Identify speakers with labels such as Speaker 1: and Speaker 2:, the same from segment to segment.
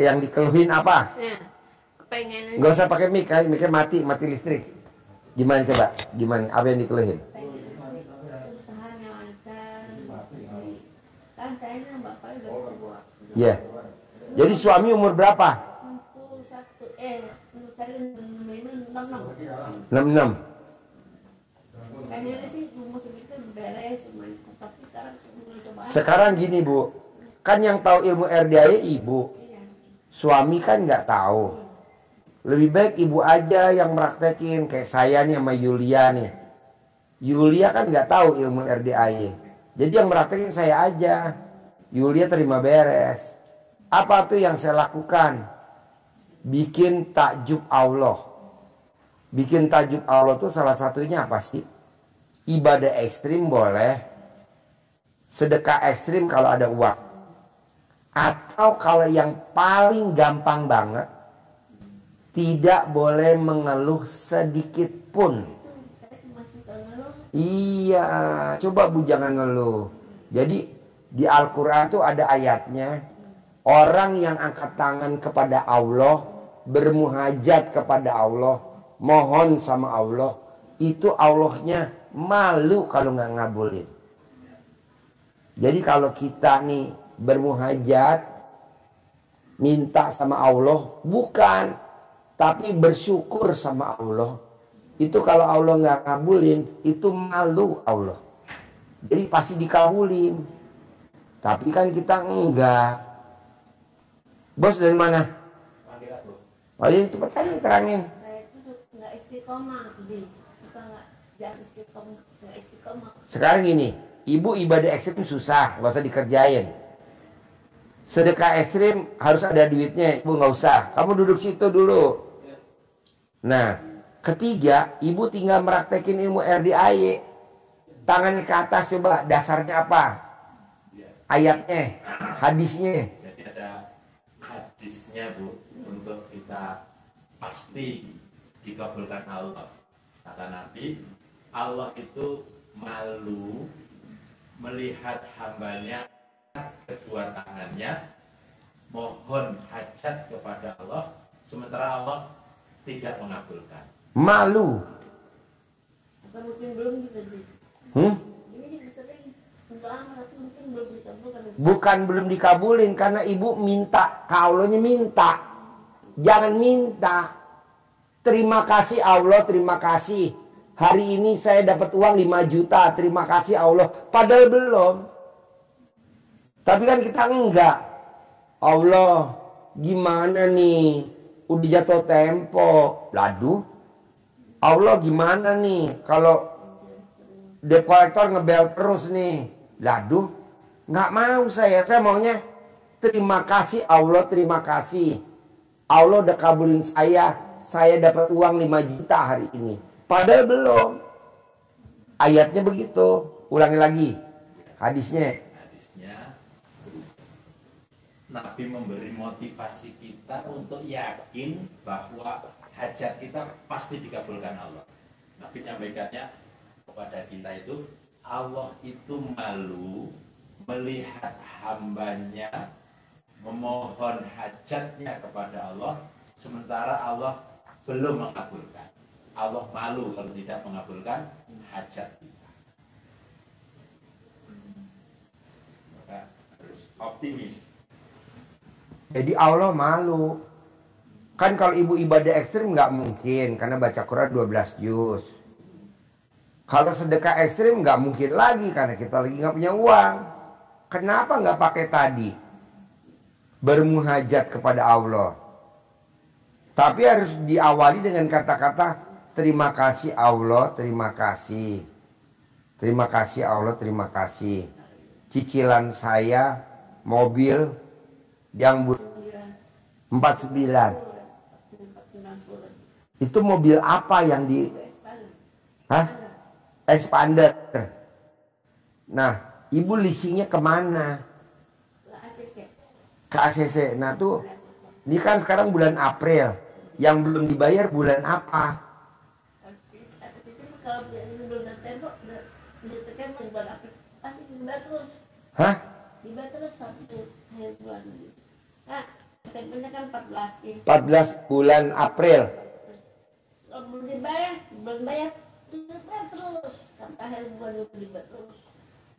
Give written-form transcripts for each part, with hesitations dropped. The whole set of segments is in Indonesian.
Speaker 1: Yang dikeluhin apa?
Speaker 2: Ya, kepengen
Speaker 1: Nggak usah pakai mic, mic mati listrik. Gimana coba? Gimana? Apa yang dikeluhin?
Speaker 2: usahanya lancar. Kan saya bapak udah tua.
Speaker 1: Iya. Jadi suami umur berapa?
Speaker 2: 61. Saya 66.
Speaker 1: 66.
Speaker 2: Kayaknya sih umur segitu beres semuanya. Tapi sekarang mulai coba.
Speaker 1: Sekarang gini Bu, kan yang tahu ilmu RDAI ibu, suami kan nggak tahu. Lebih baik ibu aja yang praktekin, kayak saya nih sama Yulia nih. Yulia kan nggak tahu ilmu RDAI, jadi yang praktekin saya aja. Yulia terima beres. Apa tuh yang saya lakukan? Bikin takjub Allah. Bikin takjub Allah tuh salah satunya apa sih? Ibadah ekstrim boleh, sedekah ekstrim kalau ada uang. Atau kalau yang paling gampang banget, tidak boleh mengeluh sedikit pun. Iya, coba Bu jangan ngeluh. Jadi di Al-Quran tuh ada ayatnya, orang yang angkat tangan kepada Allah, bermuhajat kepada Allah, mohon sama Allah, itu Allahnya malu kalau nggak ngabulin. Jadi kalau kita nih bermuhajat, minta sama Allah, bukan, tapi bersyukur sama Allah. Itu kalau Allah nggak ngabulin, itu malu Allah. Jadi pasti dikabulin. Tapi kan kita enggak. Bos dari mana? Oh iya, cepet aja terangin.
Speaker 2: Saya itu nggak istiqomah, jangan istiqomah.
Speaker 1: Sekarang gini, ibu ibadah ekstrim susah, nggak usah dikerjain. Sedekah ekstrim harus ada duitnya, ibu nggak usah. Kamu duduk situ dulu. Nah, ketiga, ibu tinggal meraktekin ilmu RDAY. Tangannya ke atas coba, dasarnya apa? Ayatnya, hadisnya.
Speaker 3: Jadi ada hadisnya Bu, untuk kita pasti dikabulkan Allah. Kata Nabi, Allah itu malu melihat hambanya kedua tangannya mohon hajat kepada Allah, sementara Allah tidak mengabulkan.
Speaker 1: Malu.
Speaker 2: Atau mungkin belum gitu. Ini juga sering untuk amal, tapi mungkin belum dikabulkan.
Speaker 1: Bukan belum dikabulin, karena ibu minta, Allahnya minta. Jangan minta. Terima kasih Allah, terima kasih. Hari ini saya dapat uang 5 juta, terima kasih Allah. Padahal belum. Tapi kan kita enggak. Allah, gimana nih? Udah jatuh tempo. Laduh. Allah gimana nih? Kalau debt collector ngebel terus nih. Laduh. Nggak mau saya. Saya maunya terima kasih Allah, terima kasih. Allah udah kabulin saya. Saya dapat uang 5 juta hari ini. Padahal belum. Ayatnya begitu. Ulangi lagi. Hadisnya.
Speaker 3: Nabi memberi motivasi kita untuk yakin bahwa hajat kita pasti dikabulkan Allah. Nabi menyampaikannya kepada kita itu, Allah itu malu melihat hambanya memohon hajatnya kepada Allah, sementara Allah belum mengabulkan. Allah malu kalau tidak mengabulkan hajat kita. Maka harus optimis.
Speaker 1: Jadi Allah malu. Kan kalau ibu ibadah ekstrim nggak mungkin, karena baca Quran 12 juz. Kalau sedekah ekstrim nggak mungkin lagi, karena kita lagi nggak punya uang. Kenapa nggak pakai tadi? Bermuhajat kepada Allah. Tapi harus diawali dengan kata-kata terima kasih Allah, terima kasih. Terima kasih Allah, terima kasih. Cicilan saya mobil yang 49. Itu mobil apa yang di Expander. Nah, ibu leasingnya kemana? Ke ACC. Nah tuh, ini kan sekarang bulan April. Yang belum dibayar bulan apa?
Speaker 2: Kalau belum tembok, pasti dibayar terus.
Speaker 1: Hah?
Speaker 2: Dibayar terus sampai akhir bulan. Nah, SMP-nya kan 14 gitu.
Speaker 1: 14 bulan April.
Speaker 2: Kalau belum bayar terus sampai akhir bulan dibayar terus.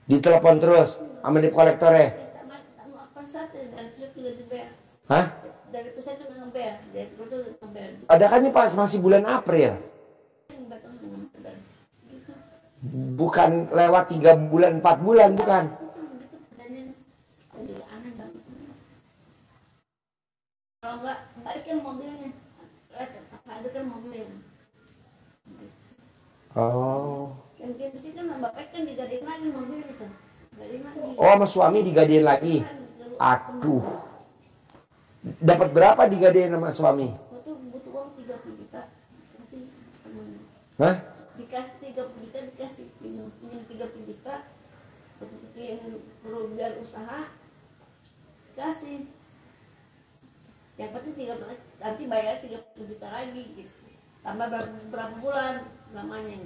Speaker 1: Ditelepon terus sama debt kolektornya.
Speaker 2: Sama apa saja dan pusat juga dibayar.
Speaker 1: Hah?
Speaker 2: Dari pusat juga ngebayar, dari pusat juga ngebayar.
Speaker 1: Ada kan ini pas masih bulan April.
Speaker 2: Gitu.
Speaker 1: Bukan lewat 3 bulan, 4 bulan, bukan.
Speaker 2: Kalau nggak balikin mobilnya, ada kan mobilnya.
Speaker 1: Oh.
Speaker 2: Yang kita sih kan bapak kan digadein lagi mobil itu, gadein lagi.
Speaker 1: Oh, sama suami digadein lagi. Aduh. Dapat berapa digadein sama suami?
Speaker 2: Waktu butuh uang 30 juta, kasih temennya.
Speaker 1: Hah?
Speaker 2: Dikasih 30 juta, dikasih pinjam 30 juta, untuk yang perlu biar usaha, kasih. Yang penting 30, nanti bayar 30 juta lagi gitu. Tambah berapa bulan lamanya.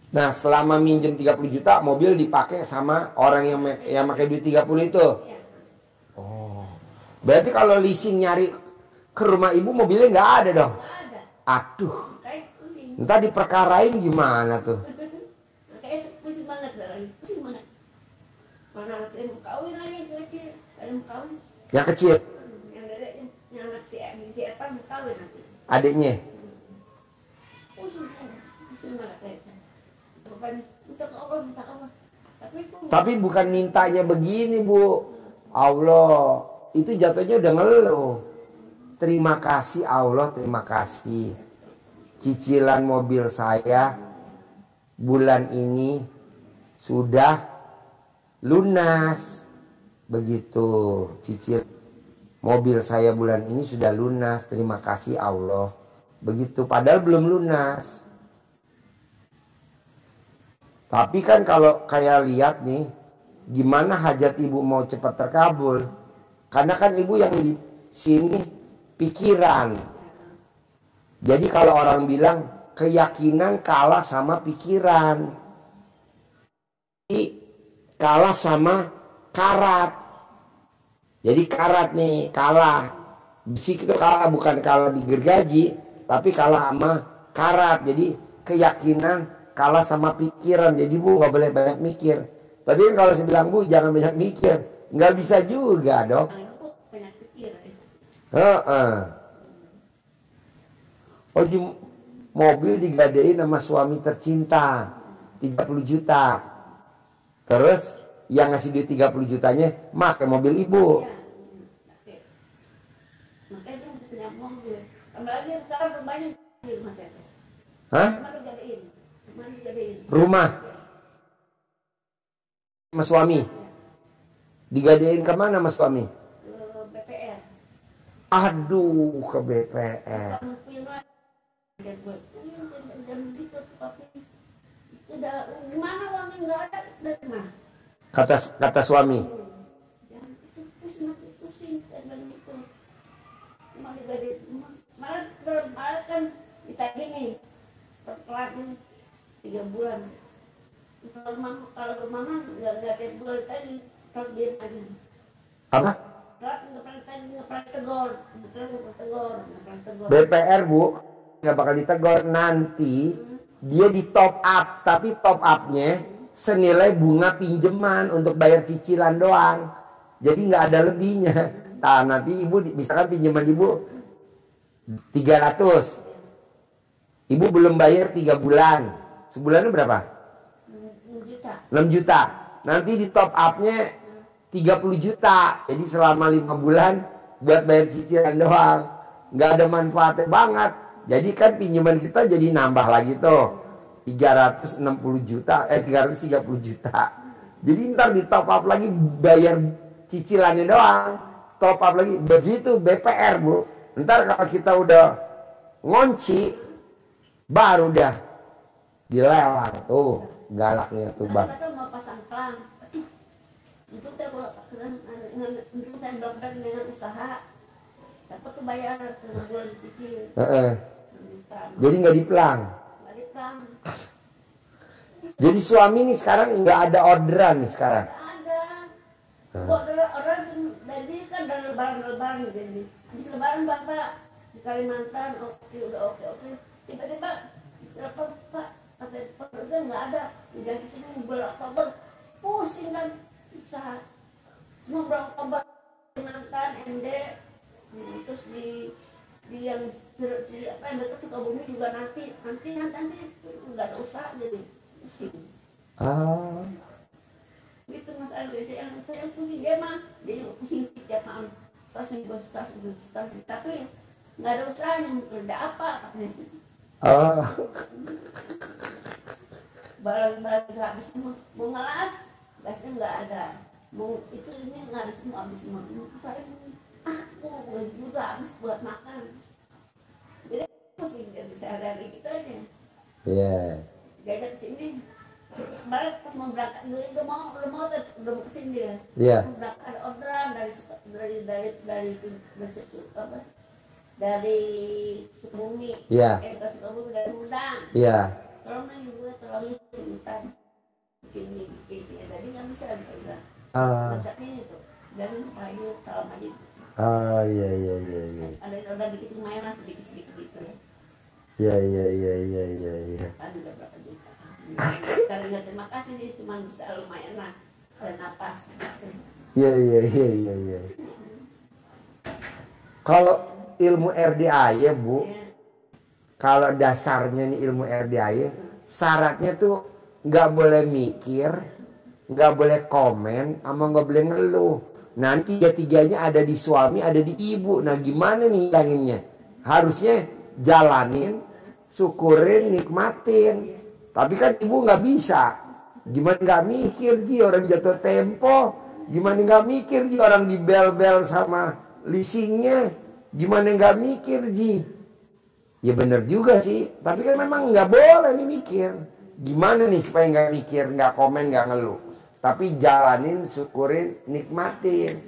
Speaker 1: Nah, selama minjem 30 juta, mobil dipakai sama orang yang pakai duit 30 itu.
Speaker 2: Ya.
Speaker 1: Oh. Berarti kalau leasing nyari ke rumah ibu, mobilnya nggak ada dong?
Speaker 2: Nggak ada.
Speaker 1: Aduh.
Speaker 2: Kayak pusing.
Speaker 1: Entah diperkarain gimana tuh.
Speaker 2: Kayak pusing banget lagi, pusing banget. Mana anak saya mau kawin lagi kecil, ada mau kawin.
Speaker 1: Yang kecil,
Speaker 2: Yang ada yang anak si apa mau kawin nanti.
Speaker 1: adiknya.
Speaker 2: Pusing banget kayak. Bukan minta ke Allah, minta ke Allah.
Speaker 1: Tapi bukan mintanya begini, Bu. Allah, itu jatuhnya udah ngeluh. Terima kasih Allah, terima kasih. Cicilan mobil saya bulan ini sudah lunas. Begitu, cicil mobil saya bulan ini sudah lunas. Terima kasih Allah. Begitu, padahal belum lunas. Tapi kan kalau kayak lihat nih, gimana hajat ibu mau cepat terkabul? Karena kan ibu yang di sini pikiran. Jadi kalau orang bilang keyakinan kalah sama pikiran. Jadi kalah sama karat. Jadi karat nih kalah. Besi itu kalah, bukan kalah di gergaji, tapi kalah sama karat. Jadi keyakinan kalah sama pikiran. Jadi Bu nggak boleh banyak mikir. Tapi kan kalau saya bilang Bu jangan banyak mikir, nggak bisa juga dong.
Speaker 2: Banyak pikir.
Speaker 1: Oh, di mobil digadein sama suami tercinta 30 juta. Terus yang ngasih duit 30 jutanya pakai mobil ibu.
Speaker 2: Iya. Makanya dia punya mobil. Tambah lagi sekarang banyak di rumah saya.
Speaker 1: Hah?
Speaker 2: Rumah digadein. Rumah digadein.
Speaker 1: Rumah sama suami digadein kemana sama suami?
Speaker 2: Ke BPR.
Speaker 1: Aduh, ke BPR.
Speaker 2: Kamu punya rumah. Dan gue, jangan gitu tapi itu udah gimana uangnya nggak ada dari mana?
Speaker 1: Kata suami.
Speaker 2: Jangan itu pusing dan itu. Cuma digadein. Malah kan ditagih nih. Perkelan 3 bulan. Kalau mama nggak tiap bulan tadi, kalau dia lagi.
Speaker 1: Apa?
Speaker 2: Nggak pernah tegur.
Speaker 1: BPR Bu nggak bakal ditegur, nanti dia di top up, tapi top upnya senilai bunga pinjaman untuk bayar cicilan doang, jadi nggak ada lebihnya. Nah nanti ibu misalkan pinjaman ibu 300, ibu belum bayar 3 bulan, sebulannya berapa? 6 juta. Nanti di top upnya 30 juta, jadi selama 5 bulan buat bayar cicilan doang, nggak ada manfaatnya banget. Jadi kan pinjaman kita jadi nambah lagi tuh 360 juta, 330 juta. Jadi ntar di top up lagi bayar cicilannya doang, top up lagi. Begitu BPR Bu. Ntar kalau kita udah ngonci, baru dah dilelang tuh galaknya tuh Bang.
Speaker 2: Kita mau pasang pelang. Untuk saya belum dengan usaha, dapat tuh bayar sebulan dicicil.
Speaker 1: Jadi nggak diplang. Jadi suami nih sekarang nggak ada orderan nih sekarang.
Speaker 2: Ada. Kok orang jadi kan dan lebaran gitu ini. Habis lebaran Bapak di Kalimantan oke udah oke. Tiba-tiba telepon Pak kata pekerja nggak ada. Jadi sini bulan Oktober pusing kan usaha. Semua bulan Oktober Kalimantan ND terus di yang di apa yang dekat Sukabumi juga nanti nggak ada usaha jadi pusing. Gitu Mas Ardi, saya pusing dia mah, dia juga pusing setiap malam. Stas, tapi nggak ada usahanya, kerja apa katanya. Barang-barang habis semua, mau ngelas, gasnya nggak ada. Mau itu ini nggak ada semua habis semua. Saya aku juga habis buat makan. Jadi pusing jadi sehari-hari gitu aja.
Speaker 1: Iya.
Speaker 2: Jajan sini. Kemarin pas mau berangkat udah mau kesini dia.
Speaker 1: Iya.
Speaker 2: Berangkat ada orderan dari Sukabumi.
Speaker 1: Iya.
Speaker 2: Ke Sukabumi dari Sumedang.
Speaker 1: Iya.
Speaker 2: Kalau main juga terlalu sebentar. Ini tadi nggak bisa udah. Berangkat sini tuh. Dan pagi salam aja.
Speaker 1: Iya.
Speaker 2: Ada order dikit lumayan sedikit gitu ya.
Speaker 1: Iya.
Speaker 2: Kan udah berapa juta. Karena terima kasih sih cuma bisa lumayan lah ada napas.
Speaker 1: Iya. Kalau ilmu RDAY Bu, kalau dasarnya nih ilmu RDAY, syaratnya tuh nggak boleh mikir, nggak boleh komen, sama nggak boleh ngeluh. Nanti tiga-tiganya ada di suami, ada di ibu. Nah gimana nih hilanginnya? Harusnya jalanin, syukurin, nikmatin. Tapi kan ibu nggak bisa. Gimana nggak mikir Ji orang jatuh tempo? Gimana nggak mikir Ji orang dibel-bel sama leasingnya? Gimana nggak mikir Ji? Ya bener juga sih. Tapi kan memang nggak boleh nih mikir. Gimana nih supaya nggak mikir, nggak komen, nggak ngeluh. Tapi jalanin, syukurin, nikmatin.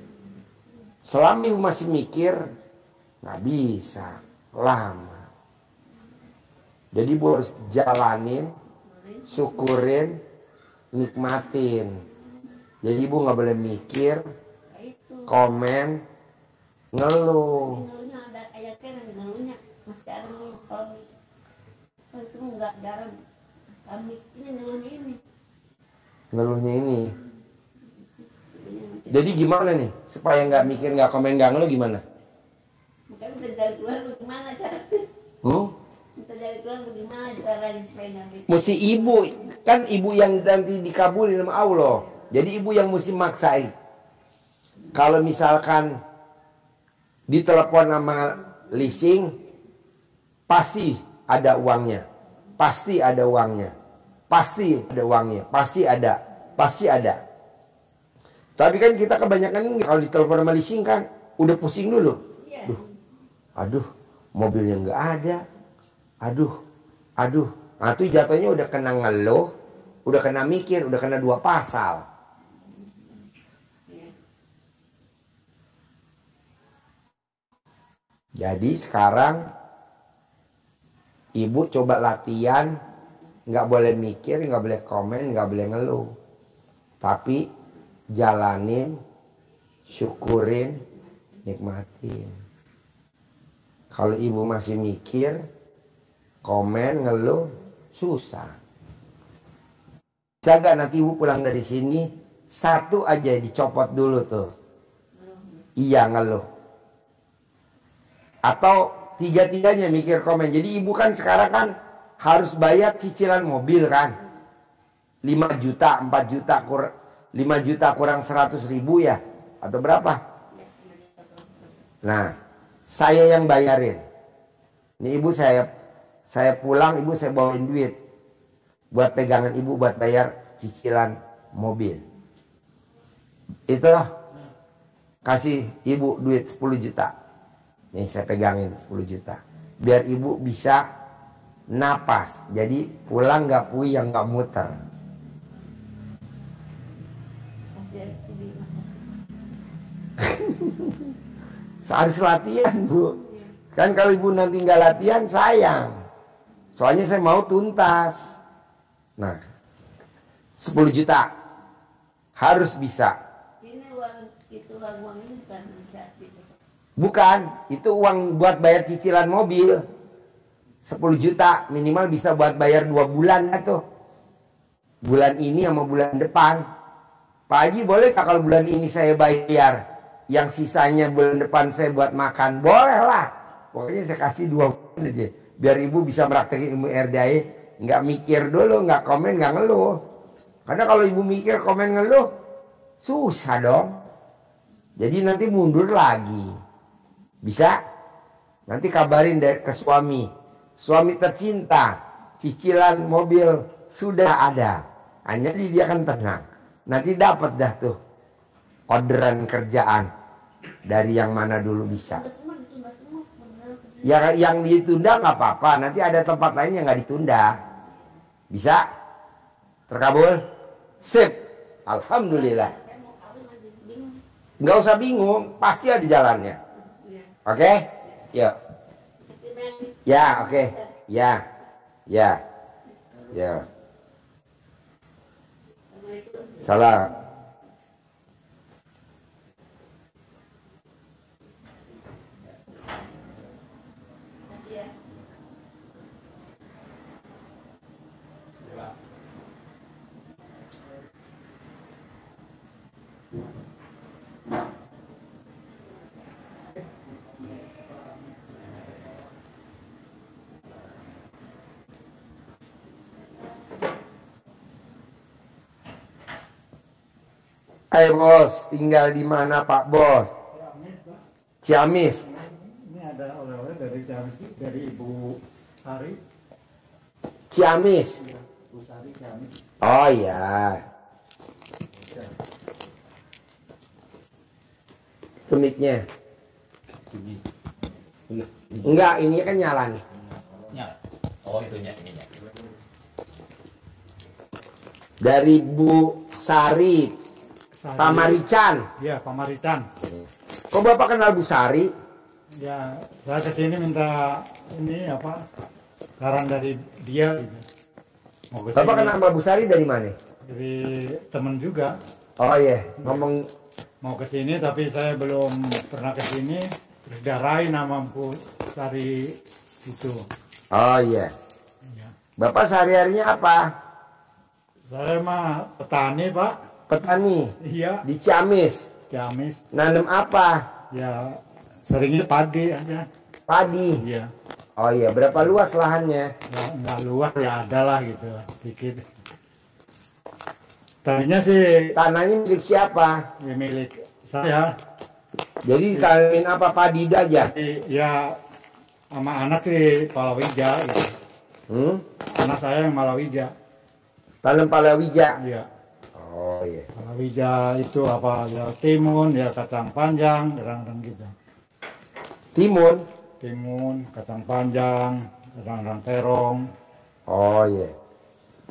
Speaker 1: Selama ibu masih mikir, nggak bisa. Lama. Jadi ibu harus jalanin, syukurin, nikmatin. Jadi ibu nggak boleh mikir, komen, ngeluh.
Speaker 2: Ngeluhnya ada ayatnya ngeluhnya masih ada nih kalau itu nggak jarang kami ini
Speaker 1: Ngeluhnya ini. Jadi gimana nih supaya nggak mikir, nggak komen, nggak ngeluh gimana?
Speaker 2: Makanya udah dari keluar bagaimana caranya? Kita dari keluar bagaimana caranya supaya nggak mikir?
Speaker 1: Mesti ibu, kan ibu yang nanti dikabulin sama Allah. Jadi ibu yang mesti maksain. Kalau misalkan ditelepon sama leasing, pasti ada uangnya. Pasti ada uangnya. Pasti ada uangnya. Pasti ada. Tapi kan kita kebanyakan kalau ditelepon sama leasing kan udah pusing dulu.
Speaker 2: Iya.
Speaker 1: Aduh, mobilnya nggak ada. Aduh. Nah itu jatuhnya udah kena ngeluh, udah kena mikir, udah kena 2 pasal. Jadi sekarang ibu coba latihan, nggak boleh mikir, nggak boleh komen, nggak boleh ngeluh. Tapi jalanin, syukurin, nikmatin. Kalau ibu masih mikir, komen, ngeluh, susah. Jaga nanti ibu pulang dari sini, 1 aja dicopot dulu tuh. Iya ngeluh. Atau 3-tiganya mikir komen. Jadi ibu kan sekarang kan harus bayar cicilan mobil kan. 5 juta, 4 juta, 5 juta kurang 100.000 ya. Atau berapa? Nah, saya yang bayarin. Ini ibu saya pulang, ibu saya bawain duit. Buat pegangan ibu buat bayar cicilan mobil. Itulah. Kasih ibu duit 10 juta. Nih saya pegangin 10 juta. Biar ibu bisa napas. Jadi pulang gak puyeng, gak muter. Harus latihan Bu. Kan kalau ibu nanti gak latihan sayang. Soalnya saya mau tuntas. Nah 10 juta. Harus bisa.
Speaker 2: Ini uang Itu uang ini bukan bisa gitu.
Speaker 1: Bukan, itu uang buat bayar cicilan mobil. 10 juta minimal bisa buat bayar 2 bulan lah tuh. Bulan ini sama bulan depan. Pak Haji boleh tak kalau bulan ini saya bayar, yang sisanya bulan depan saya buat makan? Boleh lah. Pokoknya saya kasih 2 bulan aja. Biar ibu bisa meraktekin ilmu RDAE. Nggak mikir dulu, nggak komen, nggak ngeluh. Karena kalau ibu mikir komen ngeluh, susah dong. Jadi nanti mundur lagi. Bisa? Nanti kabarin ke suami. Suami tercinta, cicilan mobil sudah ada. Hanya dia kan tenang. Nanti dapat dah tuh orderan kerjaan dari yang mana dulu bisa. Ya, yang ditunda nggak apa-apa. Nanti ada tempat lain yang nggak ditunda. Bisa? Terkabul? Sip. Alhamdulillah. Nggak usah bingung, pasti ada jalannya. Oke? Yuk. Ya, oke. Ya. Ya. Ya. Salam. Bos, tinggal di mana Pak Bos? Ciamis.
Speaker 4: Ini ada oleh-oleh dari Ciamis, dari Ibu Sari.
Speaker 1: Ciamis.
Speaker 4: Ibu Sari Ciamis.
Speaker 1: Oh ya. Kemiknya. Enggak, ini kan nyala nih.
Speaker 3: Nyala. Oh, itunya ininya.
Speaker 1: Dari Bu Sari. Pamarican.
Speaker 4: Iya, Pamarican.
Speaker 1: Kok Bapak kenal Bu Sari?
Speaker 4: Ya, saya kesini minta ini apa? Saran dari dia. Gitu. Mau kesini,
Speaker 1: Bapak kenal Bu Sari dari mana?
Speaker 4: dari teman juga.
Speaker 1: Oh iya, ngomong
Speaker 4: Mau kesini tapi saya belum pernah kesini. Terus darahin nama Bu Sari itu.
Speaker 1: oh iya.
Speaker 4: Ya.
Speaker 1: Bapak sehari-harinya apa?
Speaker 4: Saya mah petani, Pak.
Speaker 1: Petani
Speaker 4: Iya,
Speaker 1: di Ciamis.
Speaker 4: Ciamis.
Speaker 1: Nanam apa?
Speaker 4: Ya, seringnya padi aja.
Speaker 1: Padi.
Speaker 4: Iya.
Speaker 1: Oh iya, berapa luas lahannya?
Speaker 4: Ya, nggak luas ya ada lah gitu, sedikit. Tadinya sih
Speaker 1: Tanahnya milik siapa?
Speaker 4: ya, milik saya.
Speaker 1: Jadi ditanemin apa, padi aja?
Speaker 4: Jadi, ya sama anak sih palawija gitu. Anak saya yang palawija.
Speaker 1: Tanam palawija.
Speaker 4: Iya.
Speaker 1: Oh iya.
Speaker 4: Palawija itu apa ya, timun, ya kacang panjang, kadang-kadang gitu.
Speaker 1: Timun.
Speaker 4: Timun, kacang panjang, kadang-kadang terong.
Speaker 1: Oh iya.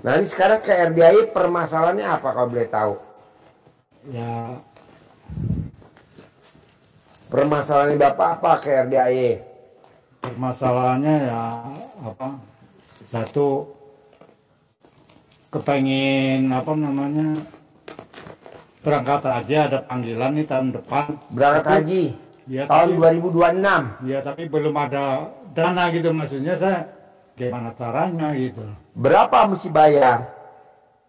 Speaker 1: Nah ini sekarang ke RDAI permasalahannya apa kalau boleh tahu?
Speaker 4: Ya,
Speaker 1: Permasalahan Bapak apa ke RDAI?
Speaker 4: permasalahannya ya apa? Satu, kepengen apa namanya, berangkat aja, ada panggilan nih tahun depan.
Speaker 1: Berangkat
Speaker 4: Tapi-
Speaker 1: haji
Speaker 4: ya,
Speaker 1: tahun
Speaker 4: tapi-
Speaker 1: 2026.
Speaker 4: Ya tapi belum ada dana gitu, maksudnya saya gimana caranya gitu.
Speaker 1: Berapa mesti bayar?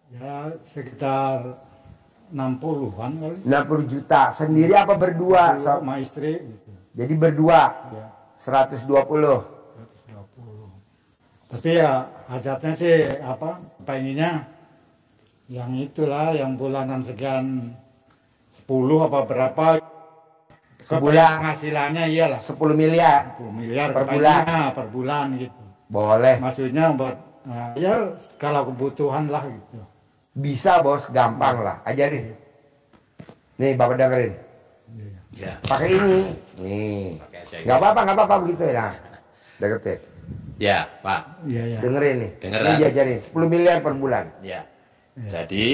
Speaker 4: Ya sekitar 60-an kali.
Speaker 1: 60 juta. Sendiri apa berdua?
Speaker 4: Sama istri gitu.
Speaker 1: Jadi berdua
Speaker 4: Ya,
Speaker 1: 120.
Speaker 4: 120. Tapi ya hajatnya sih apa, pengennya yang itulah, yang bulanan sekian 10 apa berapa
Speaker 1: Sebulan.
Speaker 4: penghasilannya, iyalah
Speaker 1: 10 miliar.
Speaker 4: 10 miliar
Speaker 1: Per
Speaker 4: kepengennya per bulan gitu.
Speaker 1: Boleh.
Speaker 4: Maksudnya buat ya kalau kebutuhan lah gitu.
Speaker 1: Bisa bos, gampang lah. Ajarin. Nih Bapak dengerin.
Speaker 3: Ya.
Speaker 1: Pakai ini. Nih.
Speaker 3: Pakai aja.
Speaker 1: Nggak apa-apa, nggak apa-apa begitu ya. Nah, deketin.
Speaker 3: Ya, Pak.
Speaker 4: Iya ya.
Speaker 1: Dengerin nih.
Speaker 3: Dengeran.
Speaker 1: Ini diajarin 10 miliar per bulan.
Speaker 3: Ya. Jadi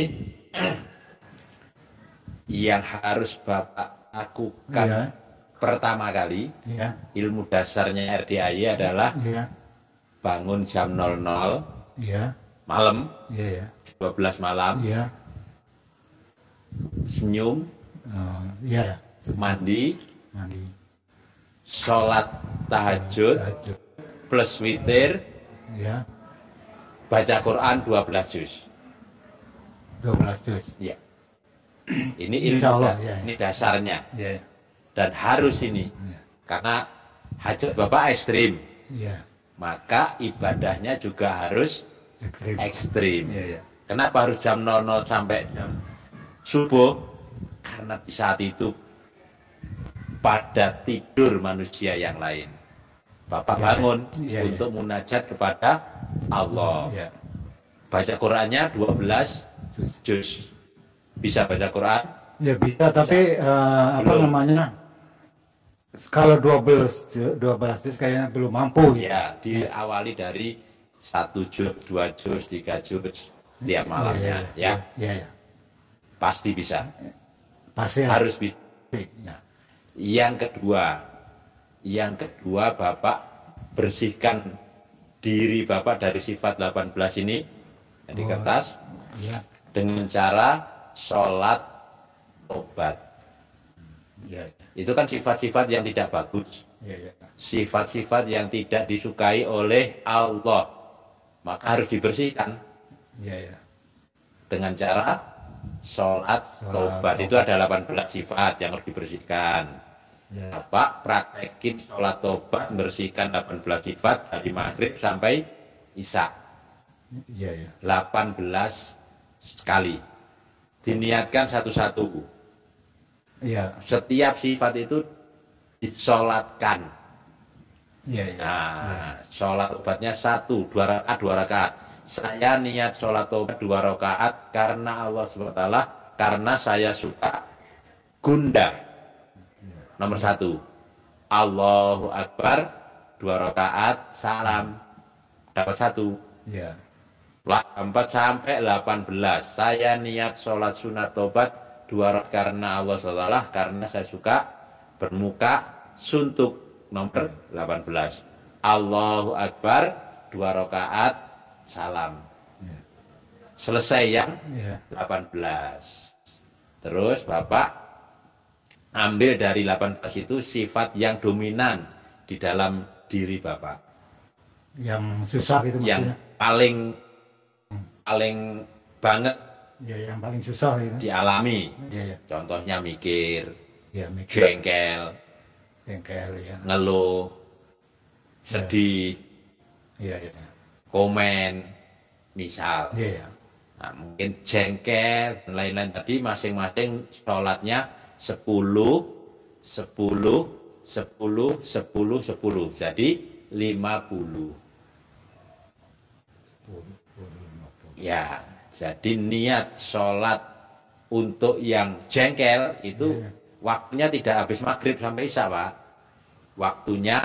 Speaker 3: yang harus Bapak lakukan
Speaker 4: Iya.
Speaker 3: pertama kali,
Speaker 4: Iya.
Speaker 3: ilmu dasarnya RDAI adalah
Speaker 4: Iya.
Speaker 3: bangun jam 00
Speaker 4: Iya.
Speaker 3: malam,
Speaker 4: Iya ya.
Speaker 3: 12 malam,
Speaker 4: Iya.
Speaker 3: senyum,
Speaker 4: Iya.
Speaker 3: mandi,
Speaker 4: Mandi.
Speaker 3: sholat tahajud,
Speaker 4: Tahajud.
Speaker 3: plus witir,
Speaker 4: Ya.
Speaker 3: baca Quran 12 juz.
Speaker 4: 12 juz.
Speaker 3: Ya. Ini
Speaker 4: Insya
Speaker 3: ilmu,
Speaker 4: Allah, ya.
Speaker 3: ini dasarnya.
Speaker 4: Iya.
Speaker 3: Dan harus ini. Karena hajat Bapak ekstrim.
Speaker 4: Iya.
Speaker 3: Maka ibadahnya juga harus
Speaker 4: Ekstrim.
Speaker 3: ekstrim.
Speaker 4: Iya, iya.
Speaker 3: Kenapa harus jam 00 sampai jam subuh? Karena di saat itu pada tidur manusia yang lain. Bapak
Speaker 4: Ya,
Speaker 3: bangun
Speaker 4: ya, ya.
Speaker 3: untuk munajat kepada Allah.
Speaker 4: Iya.
Speaker 3: Baca Qurannya 12 juz. Bisa baca Quran?
Speaker 4: Ya bisa, tapi apa
Speaker 3: Belum.
Speaker 4: namanya? Kalau 12 juz kayaknya belum mampu.
Speaker 3: Ya, diawali dari 1 juz, 2 juz, 3 juz setiap malamnya. Ya,
Speaker 4: Iya, iya.
Speaker 3: pasti bisa.
Speaker 4: Pasti
Speaker 3: Harus bisa.
Speaker 4: Ya.
Speaker 3: Yang kedua Bapak bersihkan diri Bapak dari sifat 18 ini yang di kertas
Speaker 4: Iya.
Speaker 3: dengan cara sholat tobat.
Speaker 4: Iya.
Speaker 3: Itu kan sifat-sifat yang tidak bagus,
Speaker 4: Iya, iya.
Speaker 3: sifat-sifat yang tidak disukai oleh Allah, maka harus dibersihkan
Speaker 4: Iya, iya.
Speaker 3: dengan cara sholat tobat. Itu ada 18 sifat yang harus dibersihkan.
Speaker 4: Iya.
Speaker 3: Bapak praktekin sholat tobat, bersihkan 18 sifat dari maghrib sampai isya.
Speaker 4: Iya, iya.
Speaker 3: 18 sekali. Diniatkan satu-satu.
Speaker 4: Iya.
Speaker 3: Setiap sifat itu disolatkan.
Speaker 4: Iya, iya.
Speaker 3: Nah, sholat tobatnya 1, 2 rakaat, 2 rakaat. Saya niat sholat tobat 2 rakaat karena Allah SWT, karena saya suka gundah. Nomor 1, Allahu Akbar, 2 rakaat, salam, dapat 1.
Speaker 4: Iya.
Speaker 3: 4 sampai 18, saya niat sholat sunat tobat 2 rakaat karena Allah SWT, karena saya suka bermuka suntuk. Nomor 18, Allahu Akbar, 2 rakaat, salam. Selesai yang
Speaker 4: Iya.
Speaker 3: 18. Terus Bapak ambil dari 18 itu sifat yang dominan di dalam diri Bapak,
Speaker 4: Yang susah itu
Speaker 3: yang
Speaker 4: maksudnya.
Speaker 3: paling banget
Speaker 4: Ya, yang paling susah itu.
Speaker 3: dialami.
Speaker 4: Iya, iya.
Speaker 3: Contohnya mikir,
Speaker 4: Iya, mikir.
Speaker 3: jengkel,
Speaker 4: Jengkel ya.
Speaker 3: ngeluh, sedih,
Speaker 4: Iya, iya.
Speaker 3: komen, misal.
Speaker 4: Iya, iya.
Speaker 3: Nah, mungkin jengkel dan lain-lain tadi masing-masing sholatnya 10, 10, 10, 10, 10. Jadi 50. Ya, jadi niat sholat untuk yang jengkel itu waktunya tidak habis maghrib sampai isya, Pak. Waktunya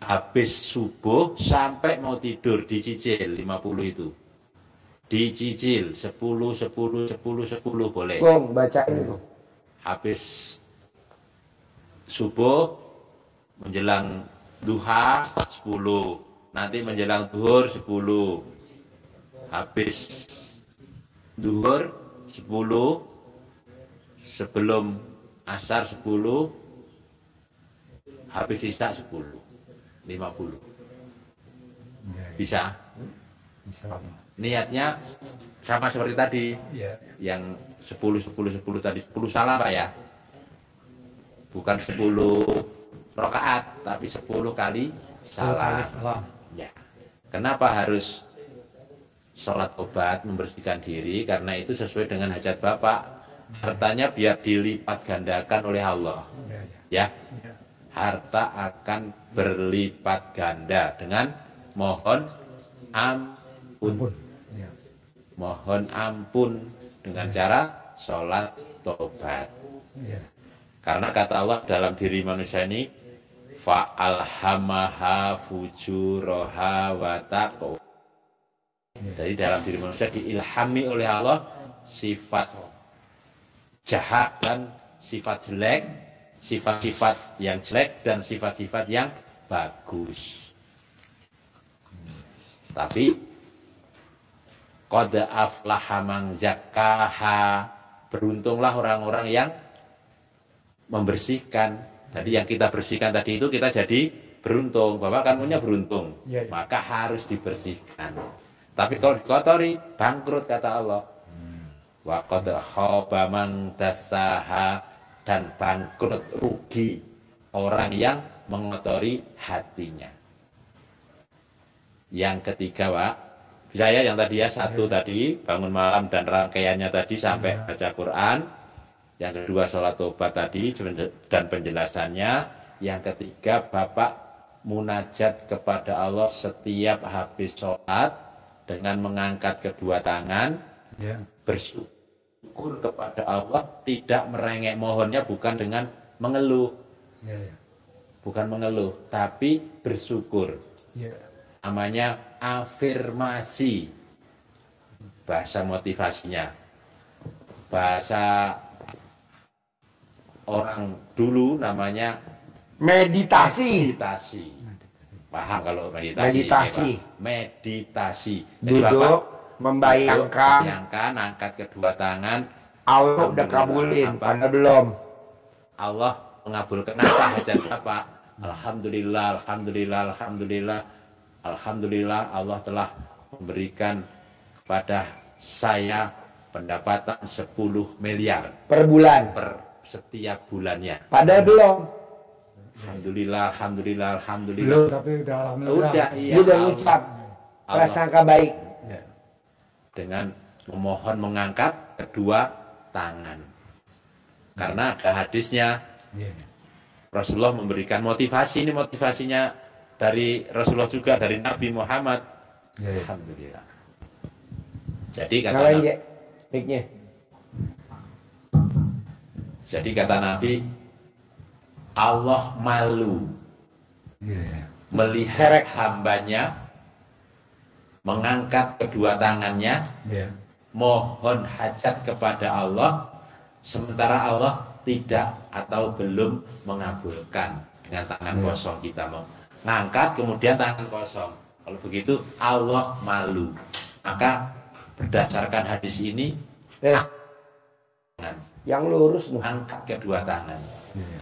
Speaker 3: habis subuh sampai mau tidur, dicicil 50 itu. Dicicil 10, 10, 10, 10 boleh.
Speaker 1: Gong, bacain itu.
Speaker 3: Habis subuh menjelang duha 10, nanti menjelang duhur 10. Habis duhur 10, sebelum asar 10, habis isya 10, 50. Bisa.
Speaker 4: Bisa.
Speaker 3: Niatnya sama seperti tadi,
Speaker 4: Iya.
Speaker 3: yang 10, 10, 10 tadi. 10 salah Pak ya, bukan 10 rakaat tapi 10 kali salah.
Speaker 4: Salam.
Speaker 3: Ya. Kenapa harus sholat tobat, membersihkan diri? Karena itu sesuai dengan hajat Bapak, hartanya biar dilipat gandakan oleh Allah.
Speaker 4: Iya, iya.
Speaker 3: Ya,
Speaker 4: Iya.
Speaker 3: harta akan berlipat ganda dengan mohon ampun.
Speaker 4: Iya.
Speaker 3: Mohon ampun dengan cara sholat tobat.
Speaker 4: Iya.
Speaker 3: Karena kata Allah dalam diri manusia ini, fa'alhamaha fujuraha wa taqwa. Jadi dalam diri manusia diilhami oleh Allah sifat jahat dan sifat jelek, sifat-sifat yang jelek dan sifat-sifat yang bagus. Tapi qad aflaha man zakkaha, beruntunglah orang-orang yang membersihkan. Jadi yang kita bersihkan tadi itu kita jadi beruntung. Bapak kan punya beruntung,
Speaker 4: Iya, iya.
Speaker 3: maka harus dibersihkan. Tapi kalau dikotori, bangkrut kata Allah. Wa qad khaba man dassaha, dan bangkrut, rugi orang yang mengotori hatinya. Yang ketiga, Pak, saya yang tadi ya, satu tadi bangun malam dan rangkaiannya tadi sampai baca Quran. Yang kedua sholat tobat tadi dan penjelasannya. Yang ketiga, Bapak munajat kepada Allah setiap habis sholat dengan mengangkat kedua tangan,
Speaker 4: Ya.
Speaker 3: bersyukur kepada Allah, tidak merengek, mohonnya bukan dengan mengeluh,
Speaker 4: Ya, ya.
Speaker 3: bukan mengeluh, tapi bersyukur.
Speaker 4: Ya.
Speaker 3: Namanya afirmasi, bahasa motivasinya, bahasa orang dulu namanya
Speaker 1: Meditasi.
Speaker 3: meditasi. Paham kalau meditasi?
Speaker 1: Meditasi.
Speaker 3: Ya, Pak? Meditasi. Jadi
Speaker 1: Duduk,
Speaker 3: Bapak
Speaker 1: membayangkan
Speaker 3: bayangkan, angkat kedua tangan,
Speaker 1: Allah udah kabulin, pada belum.
Speaker 3: Allah mengabulkan apa hajat Bapak. Alhamdulillah, alhamdulillah, alhamdulillah, alhamdulillah, Allah telah memberikan kepada saya pendapatan 10 miliar
Speaker 1: Per bulan.
Speaker 3: per setiap bulannya.
Speaker 1: Padahal belum.
Speaker 3: Alhamdulillah, alhamdulillah, alhamdulillah.
Speaker 4: Belum, tapi udah alhamdulillah.
Speaker 3: Udah, iya.
Speaker 1: Dia udah
Speaker 3: Allah-
Speaker 1: ngucap
Speaker 3: Allah
Speaker 1: prasangka baik.
Speaker 3: ya, dengan memohon mengangkat kedua tangan. Karena ada hadisnya,
Speaker 4: Iya.
Speaker 3: Rasulullah memberikan motivasi, ini motivasinya dari Rasulullah juga, dari Nabi Muhammad.
Speaker 4: Iya, iya.
Speaker 3: Alhamdulillah. Jadi kata
Speaker 1: Nyalain
Speaker 3: Nabi,
Speaker 1: dia mic-nya.
Speaker 3: jadi kata Nabi, Allah malu
Speaker 4: Iya, iya.
Speaker 3: melihat
Speaker 1: Correct.
Speaker 3: hambanya mengangkat kedua tangannya,
Speaker 4: Iya.
Speaker 3: mohon hajat kepada Allah, sementara Allah tidak atau belum mengabulkan. Dengan tangan kosong kita mengangkat, kemudian tangan kosong. Kalau begitu Allah malu. Maka berdasarkan hadis ini,
Speaker 1: Yang lurus nih.
Speaker 3: angkat kedua tangan
Speaker 4: Iya.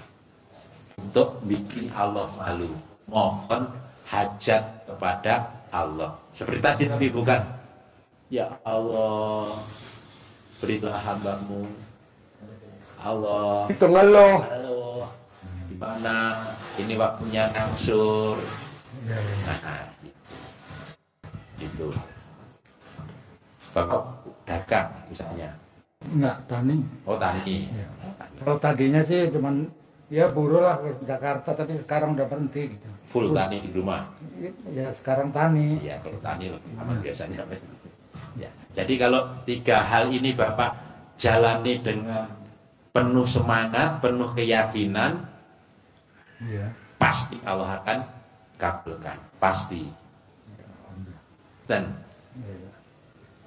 Speaker 3: untuk bikin Allah malu, mohon hajat kepada Allah. Seperti tadi, tapi bukan ya Allah berilah hambamu, Allah
Speaker 1: Itu ngeluh.
Speaker 3: halo gimana ini waktunya ngangsur.
Speaker 4: Iya, iya.
Speaker 3: Nah, gitu. Bapak dagang misalnya,
Speaker 4: Enggak, tani.
Speaker 3: oh tani.
Speaker 4: Iya. Kalau tadinya sih cuman ya buruh lah ke Jakarta, tapi sekarang udah berhenti gitu.
Speaker 3: Full tani di rumah.
Speaker 4: Ya sekarang tani.
Speaker 3: Iya, kalau tani lebih aman biasanya. Ya. Jadi kalau tiga hal ini Bapak jalani dengan penuh semangat, penuh keyakinan,
Speaker 4: Iya.
Speaker 3: pasti Allah akan kabulkan, pasti. Dan
Speaker 4: Iya.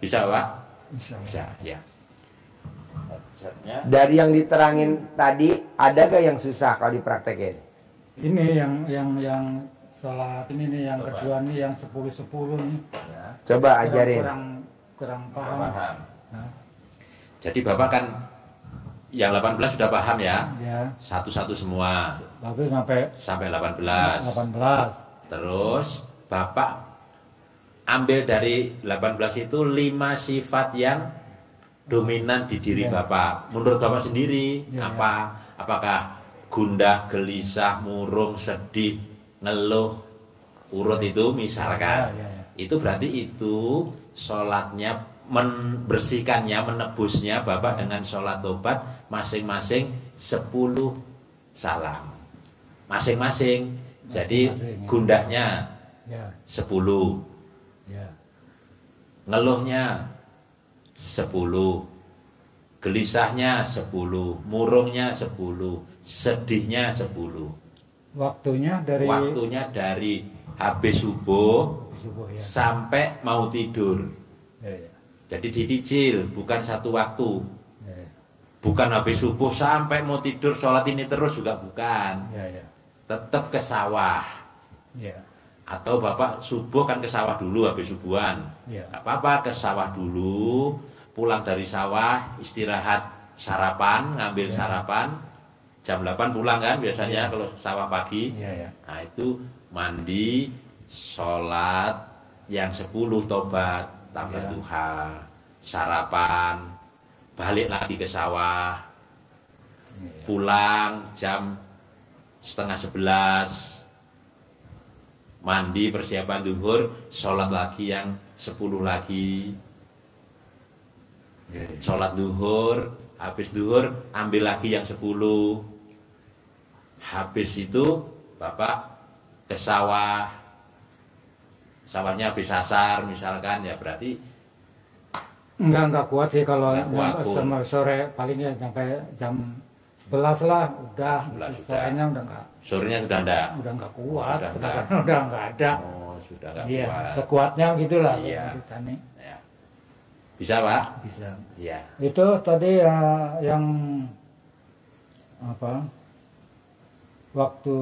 Speaker 3: bisa Pak?
Speaker 4: Insya Allah.
Speaker 3: Bisa, ya. Maksudnya,
Speaker 1: Dari yang diterangin tadi, ada gak yang susah kalau dipraktekin?
Speaker 4: Ini yang sholat ini nih yang kedua nih yang 10-10 nih.
Speaker 3: ya,
Speaker 1: Coba ajarin.
Speaker 4: Kurang paham.
Speaker 3: paham.
Speaker 4: Nah,
Speaker 3: Jadi Bapak kan yang 18 sudah paham ya?
Speaker 4: ya,
Speaker 3: Satu-satu semua
Speaker 4: tapi sampai
Speaker 3: sampai 18.
Speaker 4: 18.
Speaker 3: Terus Bapak ambil dari 18 itu 5 sifat yang dominan di diri
Speaker 4: Ya.
Speaker 3: Bapak. Menurut Bapak sendiri
Speaker 4: Ya,
Speaker 3: apa? Apakah gundah, gelisah, murung, sedih, ngeluh, urut itu misalkan.
Speaker 4: Ya, ya, ya.
Speaker 3: Itu berarti itu sholatnya membersihkannya, menebusnya Bapak dengan sholat tobat masing-masing 10 salam. Masing-masing. Jadi
Speaker 4: Masing-masing, ya.
Speaker 3: gundahnya
Speaker 4: Ya,
Speaker 3: 10,
Speaker 4: ya.
Speaker 3: ngeluhnya 10, gelisahnya 10, murungnya 10, sedihnya 10.
Speaker 4: Waktunya dari
Speaker 3: Waktunya dari habis subuh
Speaker 4: subuh ya.
Speaker 3: sampai mau tidur.
Speaker 4: Ya, ya.
Speaker 3: Jadi dicicil, bukan satu waktu.
Speaker 4: Ya, ya.
Speaker 3: Bukan habis subuh sampai mau tidur sholat ini terus, juga bukan.
Speaker 4: Ya, ya.
Speaker 3: Tetap ke sawah.
Speaker 4: Ya.
Speaker 3: Atau Bapak subuh kan ke sawah dulu habis subuhan.
Speaker 4: Ya.
Speaker 3: Gak apa-apa, ke sawah dulu, pulang dari sawah, istirahat sarapan, ngambil sarapan, jam 8 pulang kan biasanya kalau sawah pagi.
Speaker 4: Iya, ya.
Speaker 3: Nah itu mandi, sholat yang 10 tobat, tambah duha, sarapan, balik lagi ke sawah, pulang jam setengah 11, mandi persiapan duhur, sholat lagi yang 10 lagi, sholat duhur, habis duhur ambil lagi yang 10. Habis itu Bapak ke sawah, sawahnya habis asar misalkan, ya berarti
Speaker 4: Enggak kuat sih kalau
Speaker 3: Enggak kuat,
Speaker 4: sama sore palingnya sampai jam 11 lah udah.
Speaker 3: 11
Speaker 4: Sorenya udah enggak kuat.
Speaker 3: Udah
Speaker 4: Sekarang
Speaker 3: enggak.
Speaker 4: udah enggak ada.
Speaker 3: oh sudah nggak
Speaker 4: Iya,
Speaker 3: kuat.
Speaker 4: sekuatnya gitulah.
Speaker 3: Iya.
Speaker 4: Ceritanya.
Speaker 3: Ya. Bisa Pak?
Speaker 4: Bisa.
Speaker 3: Iya.
Speaker 4: Itu tadi yang apa? Waktu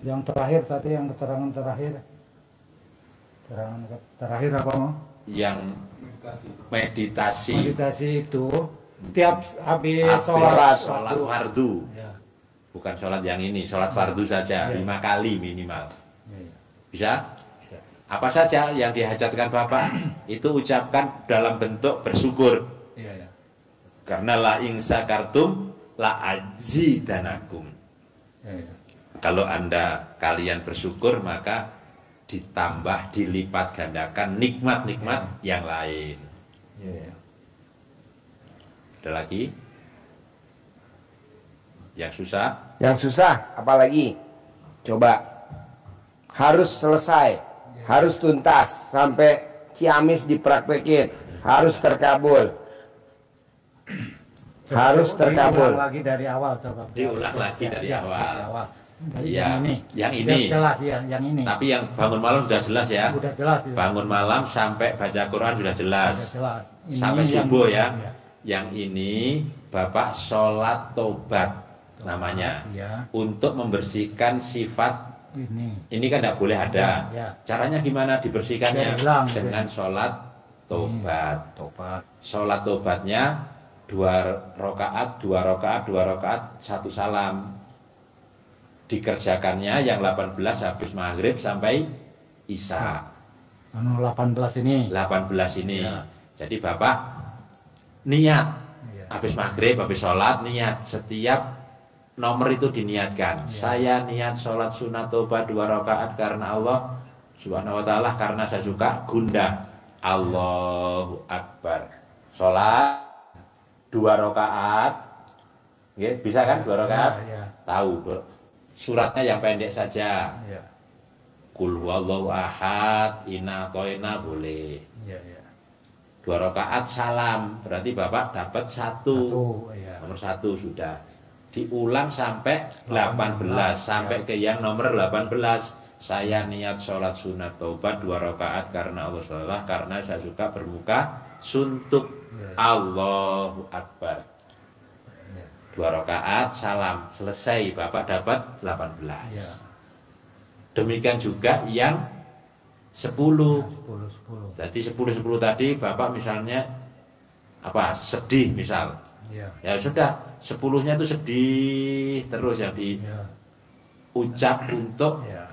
Speaker 4: yang terakhir tadi, yang keterangan terakhir. Keterangan terakhir apa mau?
Speaker 3: Yang meditasi,
Speaker 4: Meditasi itu tiap habis
Speaker 3: habis
Speaker 4: sholat
Speaker 3: sholat fardu,
Speaker 4: Ya,
Speaker 3: bukan sholat yang ini, sholat fardu saja, 5 kali minimal.
Speaker 4: ya, ya.
Speaker 3: Bisa?
Speaker 4: Bisa.
Speaker 3: Apa saja yang dihajatkan Bapak itu ucapkan dalam bentuk bersyukur.
Speaker 4: Iya, ya.
Speaker 3: Karena la ing sakartum la azidanakum.
Speaker 4: Ya, ya.
Speaker 3: Kalau kalian bersyukur maka ditambah, dilipat gandakan nikmat-nikmat yang lain.
Speaker 4: Ya, ya.
Speaker 3: Ada lagi? Yang susah?
Speaker 1: Yang susah apalagi? Coba. Harus selesai. Harus tuntas sampai Ciamis dipraktekin. Harus terkabul. Harus terkabul.
Speaker 4: Diulang lagi dari awal coba.
Speaker 3: Diulang lagi dari
Speaker 4: Ya,
Speaker 3: awal.
Speaker 4: dari awal. Dari
Speaker 3: Iya, yang
Speaker 4: Biar
Speaker 3: ini.
Speaker 4: jelas ya, yang ini.
Speaker 3: Tapi yang bangun malam sudah jelas ya.
Speaker 4: Udah jelas ya.
Speaker 3: Bangun malam sampai baca Quran sudah jelas.
Speaker 4: Udah jelas. Ini
Speaker 3: Sampai
Speaker 4: yang-
Speaker 3: subuh ya.
Speaker 4: ya.
Speaker 3: Yang ini Bapak sholat tobat namanya.
Speaker 4: Ya,
Speaker 3: Untuk membersihkan sifat.
Speaker 4: ini.
Speaker 3: Ini kan tidak boleh ada.
Speaker 4: Ya.
Speaker 3: Caranya gimana dibersihkannya?
Speaker 4: Biar hilang,
Speaker 3: Dengan
Speaker 4: ya.
Speaker 3: sholat tobat.
Speaker 4: Tobat.
Speaker 3: Sholat tobatnya 2 rakaat, 2 rakaat, 2 rakaat, 1 salam. Dikerjakannya yang 18 habis maghrib sampai isya.
Speaker 4: 18 ini.
Speaker 3: 18 ini.
Speaker 4: Ya.
Speaker 3: Jadi Bapak niat
Speaker 4: Ya.
Speaker 3: habis maghrib, habis sholat, niat setiap nomor itu diniatkan. Saya niat sholat sunat tobat 2 rakaat karena Allah Subhanahu wa ta'ala, karena saya suka gundah. Allahu Akbar. Sholat 2 rakaat. Ya, bisa kan 2 rakaat?
Speaker 4: Ya, ya.
Speaker 3: Tahu suratnya yang pendek saja.
Speaker 4: Ya.
Speaker 3: Kul huwallahu ahad, inna toina boleh.
Speaker 4: Ya, ya.
Speaker 3: 2 rakaat salam, berarti Bapak dapat 1.
Speaker 4: Ya.
Speaker 3: Nomor 1 sudah. Diulang sampai 18, sampai ke yang nomor 18. Saya niat sholat sunat taubat 2 rakaat karena Allah SWT, karena saya suka bermuka suntuk. Allahu Akbar. 2 rakaat salam, selesai Bapak dapat 18.
Speaker 4: Ya.
Speaker 3: Demikian juga yang 10.
Speaker 4: 10.
Speaker 3: Jadi 10 tadi Bapak misalnya apa? Sedih misal.
Speaker 4: Ya.
Speaker 3: Ya sudah, 10-nya itu sedih terus yang
Speaker 4: Ya.
Speaker 3: diucap untuk
Speaker 4: Ya.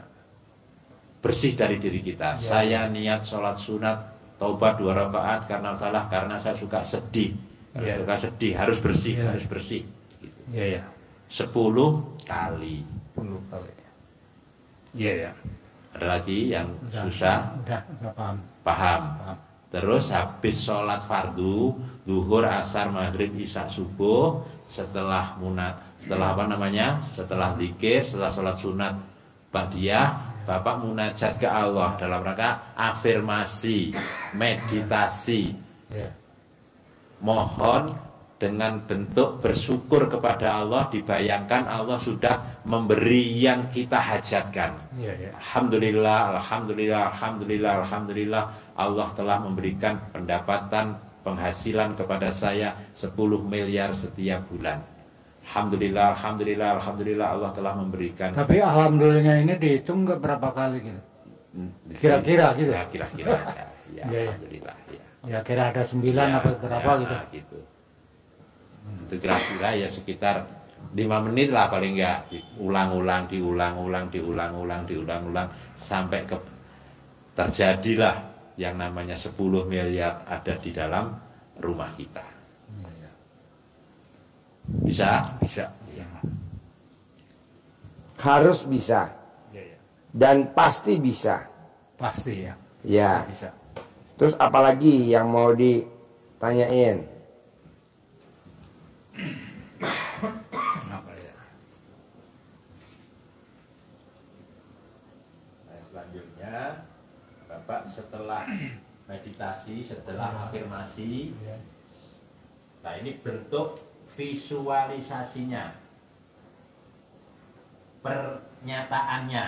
Speaker 3: bersih dari diri kita.
Speaker 4: Ya.
Speaker 3: Saya niat sholat sunat taubat 2 rakaat karena salah, karena saya suka sedih. Karena
Speaker 4: Ya.
Speaker 3: suka sedih, harus bersih,
Speaker 4: Ya.
Speaker 3: harus bersih. Gitu.
Speaker 4: Ya, ya.
Speaker 3: 10 kali.
Speaker 4: 10 kali. Iya, ya.
Speaker 3: Ada lagi yang
Speaker 4: Udah,
Speaker 3: susah?
Speaker 4: Udah paham.
Speaker 3: Paham.
Speaker 4: Paham.
Speaker 3: Terus habis sholat fardu, zuhur, asar, maghrib, isya, subuh, setelah apa namanya? Setelah zikir, setelah sholat sunat ba'diyah, Bapak munajat ke Allah dalam rangka afirmasi, meditasi,
Speaker 4: Ya.
Speaker 3: mohon dengan bentuk bersyukur kepada Allah, dibayangkan Allah sudah memberi yang kita hajatkan.
Speaker 4: Iya, ya.
Speaker 3: Alhamdulillah, alhamdulillah, alhamdulillah, alhamdulillah, Allah telah memberikan pendapatan penghasilan kepada saya 10 miliar setiap bulan. Alhamdulillah, alhamdulillah, alhamdulillah, Allah telah memberikan.
Speaker 4: Tapi alhamdulillahnya ini dihitung nggak berapa kali gitu? Kira-kira gitu?
Speaker 3: Ya, kira-kira aja. Ya,
Speaker 4: Iya, iya.
Speaker 3: alhamdulillah. Ya.
Speaker 4: Ya kira ada 9
Speaker 3: Ya,
Speaker 4: apa berapa
Speaker 3: ya,
Speaker 4: gitu.
Speaker 3: gitu. Itu kira-kira ya sekitar 5 menit lah paling enggak, diulang-ulang sampai terjadilah yang namanya 10 miliar ada di dalam rumah kita. Bisa?
Speaker 4: Bisa.
Speaker 1: Harus bisa. Dan pasti bisa.
Speaker 4: Pasti ya.
Speaker 1: Ya.
Speaker 4: Bisa.
Speaker 1: Terus apalagi yang mau ditanyain?
Speaker 4: Apa ya?
Speaker 3: Nah, selanjutnya Bapak setelah meditasi, setelah afirmasi, nah ini bentuk visualisasinya, pernyataannya,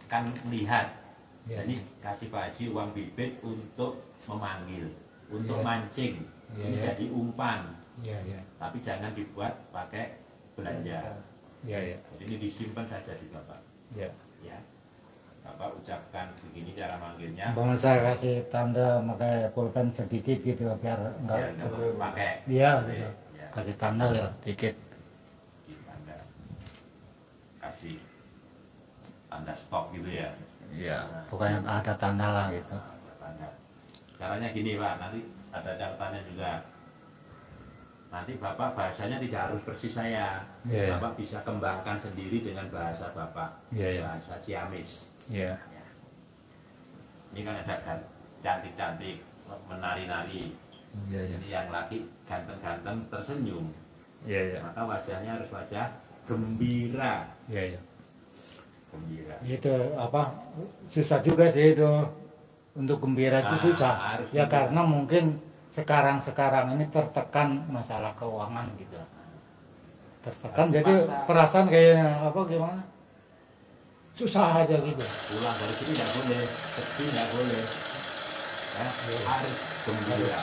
Speaker 3: kan lihat. Jadi kasih Pak Haji uang bibit untuk memanggil, untuk mancing, ini jadi umpan. Tapi jangan dibuat pakai belanja. Jadi ini disimpan saja di Bapak. Ya. Bapak ucapkan begini cara manggilnya.
Speaker 4: Bang saya kasih tanda pakai pulpen sedikit gitu biar enggak
Speaker 3: pakai.
Speaker 4: Iya, gitu. Kasih tanda ya dikit.
Speaker 3: Tanda. Kasih tanda stop gitu ya.
Speaker 4: Iya, pokoknya ada tanda lah gitu.
Speaker 3: Tanda. Caranya gini Pak, nanti ada catatannya juga. Nanti Bapak bahasanya tidak harus persis saya. Bapak bisa kembangkan sendiri dengan bahasa Bapak. Bahasa Ciamis. Ini kan ada cantik-cantik, menari-nari. Ini yang laki ganteng-ganteng tersenyum. Maka wajahnya harus wajah gembira. Gembira.
Speaker 4: Itu apa? Susah juga sih itu. Untuk gembira itu susah. Ya karena mungkin sekarang ini tertekan masalah keuangan gitu. Tertekan jadi perasaan kayak apa gimana? Susah aja gitu.
Speaker 3: Pulang dari sini nggak boleh, sedih nggak boleh. Ya, harus gembira.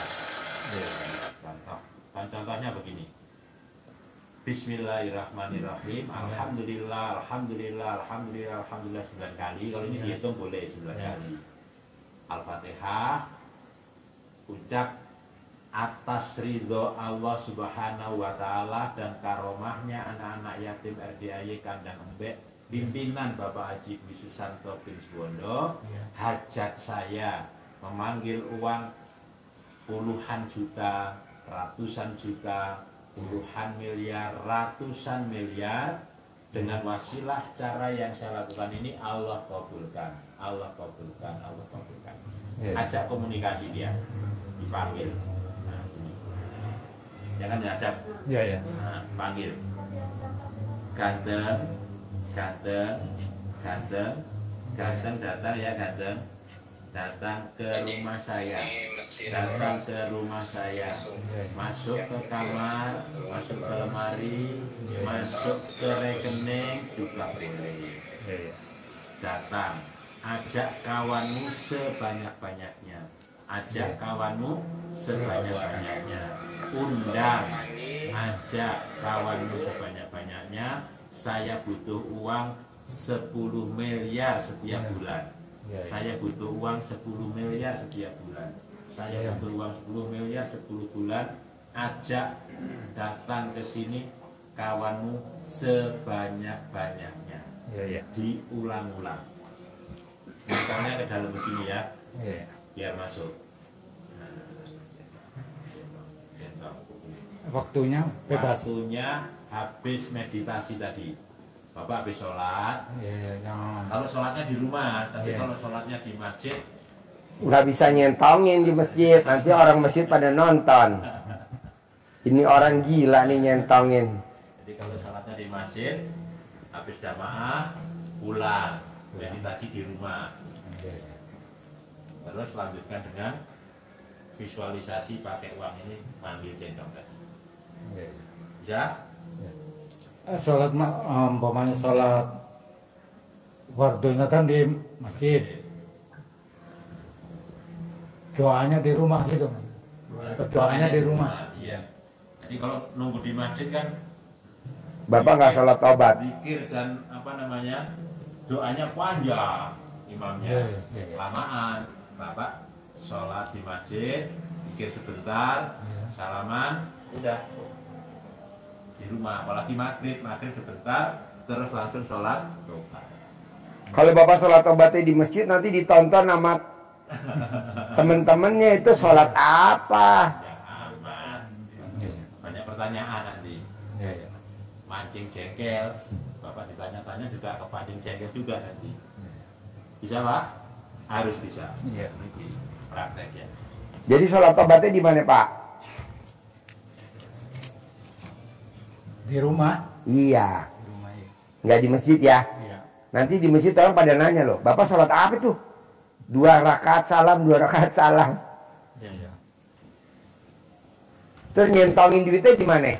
Speaker 3: Contohnya begini. Bismillahirrahmanirrahim. Alhamdulillah 9 kali. Kalau ini dihitung boleh 9 kali. Al-Fatihah. Ucap atas ridho Allah Subhanahu wa Ta'ala dan karomahnya anak-anak yatim RDAY Kandang Embek, pimpinan Bapak Haji Dwi Susanto bin Suwondo. Hajat saya memanggil uang puluhan juta, ratusan juta, puluhan miliar, ratusan miliar, dengan wasilah cara yang saya lakukan ini Allah kabulkan, Allah kabulkan, Allah kabulkan. Ajak komunikasi dia, dipanggil. Nah, ini. Jangan dihadap. Nah, panggil. Ganteng, ganteng, ganteng, ganteng datang ya ganteng. Datang ke rumah saya, datang ke rumah saya, masuk ke kamar, masuk ke lemari, masuk ke rekening juga boleh. Datang, ajak kawanmu sebanyak-banyaknya, ajak kawanmu sebanyak-banyaknya, undang, ajak kawanmu sebanyak-banyaknya. Saya butuh uang 10 miliar setiap bulan. Saya butuh uang 10 miliar setiap bulan. Saya butuh uang 10 miliar 10 bulan. Ajak datang ke sini kawanmu sebanyak-banyaknya. Diulang-ulang. Misalnya ke dalam begini ya, biar masuk.
Speaker 4: Waktunya bebas.
Speaker 3: Waktunya habis meditasi tadi. Bapak habis sholat. Kalau sholatnya di rumah, tapi kalau sholatnya di masjid
Speaker 1: Nggak bisa nyentongin di masjid. Nanti orang masjid pada nonton. Ini orang gila nih nyentongin.
Speaker 3: Jadi kalau sholatnya di masjid, habis jamaah pulang, meditasi di rumah. Terus lanjutkan dengan visualisasi pakai uang ini manggil centong tadi. Bisa?
Speaker 4: Sholat umpamanya sholat wardunya kan di masjid, doanya di rumah gitu. Doanya di rumah.
Speaker 3: Iya. Jadi kalau nunggu di masjid kan
Speaker 1: Bapak nggak sholat tobat.
Speaker 3: zikir dan apa namanya doanya panjang, imamnya lamaan. Bapak sholat di masjid, zikir sebentar, salaman, udah rumah, apalagi maghrib sebentar, terus langsung sholat tobat.
Speaker 1: Kalau Bapak sholat tobatnya di masjid, nanti ditonton sama temen-temennya, itu sholat apa?
Speaker 3: Yang aman. Banyak pertanyaan nanti.
Speaker 4: Iya, iya.
Speaker 3: Mancing jengkel, Bapak ditanya-tanya juga kepancing jengkel juga nanti. Bisa Pak? Harus bisa.
Speaker 4: Iya.
Speaker 3: Ini praktek ya.
Speaker 1: Jadi sholat tobatnya di mana Pak?
Speaker 4: Di rumah.
Speaker 1: Iya,
Speaker 4: Di rumah ya.
Speaker 1: nggak di masjid ya.
Speaker 4: Iya.
Speaker 1: Nanti di masjid orang pada nanya loh, Bapak sholat apa tuh? 2 rakaat salam, 2 rakaat salam.
Speaker 4: Iya, iya.
Speaker 1: Terus nyentongin duitnya di mana?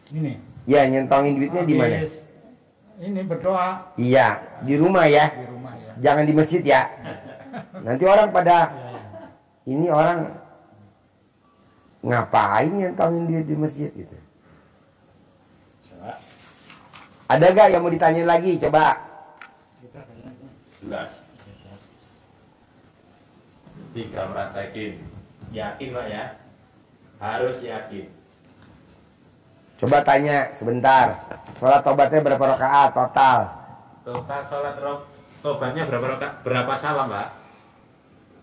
Speaker 4: Ini.
Speaker 1: Ya, nyentongin duitnya di mana?
Speaker 4: Habis ini berdoa
Speaker 1: Iya, di rumah ya.
Speaker 4: di rumah ya.
Speaker 1: Jangan di masjid ya. Nanti orang pada,
Speaker 4: Iya, iya.
Speaker 1: ini orang ngapain nyentongin duit di masjid gitu. Ada gak yang mau ditanyain lagi? Coba.
Speaker 4: Kita kayaknya.
Speaker 3: Jelas. Tinggal praktekin. Yakin Pak ya? Harus yakin.
Speaker 1: Coba tanya sebentar. Sholat tobatnya berapa rakaat total?
Speaker 3: Total sholat tobatnya berapa rakaat? Berapa salam Pak?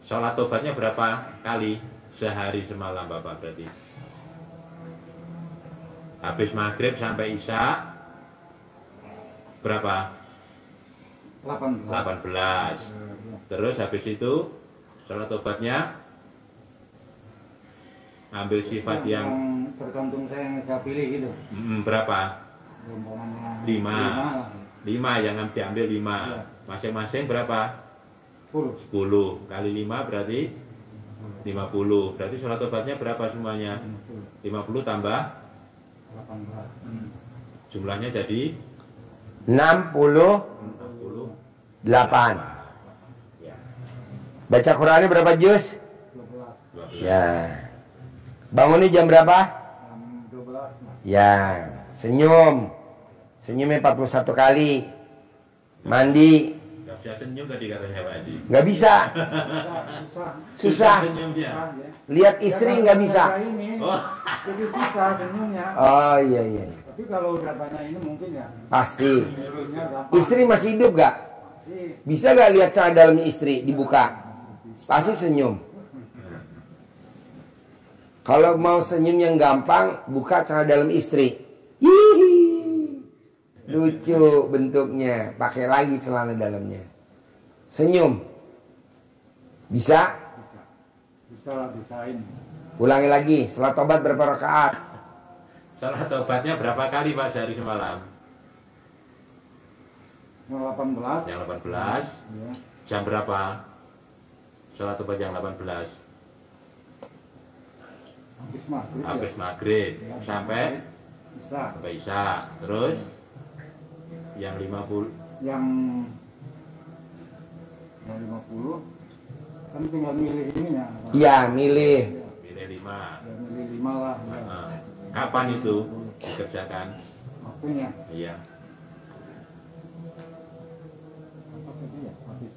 Speaker 3: Sholat tobatnya berapa kali sehari semalam Bapak berarti? Habis maghrib sampai isya berapa?
Speaker 4: 18.
Speaker 3: 18. Terus habis itu sholat tobatnya ambil sifat yang
Speaker 4: tergantung saya pilih gitu.
Speaker 3: berapa?
Speaker 4: Umpamanya
Speaker 3: 5.
Speaker 4: lah.
Speaker 3: 5 yang diambil 5.
Speaker 4: Iya.
Speaker 3: Masing-masing berapa?
Speaker 4: 10.
Speaker 3: 10 kali 5 berarti 50. Berarti sholat tobatnya berapa semuanya? 50 tambah
Speaker 4: 18.
Speaker 3: jumlahnya jadi
Speaker 1: 68.
Speaker 3: 68. Ya,
Speaker 1: Baca Qurannya berapa juz?
Speaker 4: 12.
Speaker 3: 12.
Speaker 1: Ya. Bangunnya jam berapa?
Speaker 4: Jam 12.
Speaker 1: Ya. Senyum. Senyumnya 41 kali. Mandi.
Speaker 3: Gak bisa senyum tadi katanya Pak Haji.
Speaker 1: Nggak bisa.
Speaker 4: Susah.
Speaker 1: Susah.
Speaker 3: senyumnya.
Speaker 4: ya.
Speaker 1: Lihat istri nggak bisa.
Speaker 4: Ini,
Speaker 3: Oh,
Speaker 4: jadi susah senyumnya.
Speaker 1: Oh iya iya.
Speaker 4: Tapi kalau udah banyak ini mungkin ya.
Speaker 1: Pasti.
Speaker 4: Senyumnya gampang.
Speaker 1: Istri masih hidup gak?
Speaker 4: Sih.
Speaker 1: Bisa gak lihat celana dalamnya istri dibuka? Pasti senyum. Kalau mau senyum yang gampang, buka celana dalam istri. Hihi. Lucu bentuknya. Pakai lagi celana dalamnya. Senyum. Bisa?
Speaker 4: Bisa lah, bisain.
Speaker 1: Ulangi lagi. Sholat tobat berapa rakaat?
Speaker 3: sholat tobatnya berapa kali Pak sehari semalam?
Speaker 4: Yang 18.
Speaker 3: Yang 18.
Speaker 4: Ya.
Speaker 3: Jam berapa? Sholat tobat yang 18.
Speaker 4: Habis maghrib.
Speaker 3: Habis
Speaker 4: Ya.
Speaker 3: maghrib sampai
Speaker 4: Bisa.
Speaker 3: isya. Terus yang 50
Speaker 4: Yang 50 kan tinggal milih ini ya.
Speaker 1: Iya, milih.
Speaker 3: milih 5.
Speaker 4: Ya, milih 5 lah. Ya.
Speaker 3: Kapan itu dikerjakan?
Speaker 4: Waktunya.
Speaker 3: Iya.
Speaker 4: Apa tadi ya? Habis.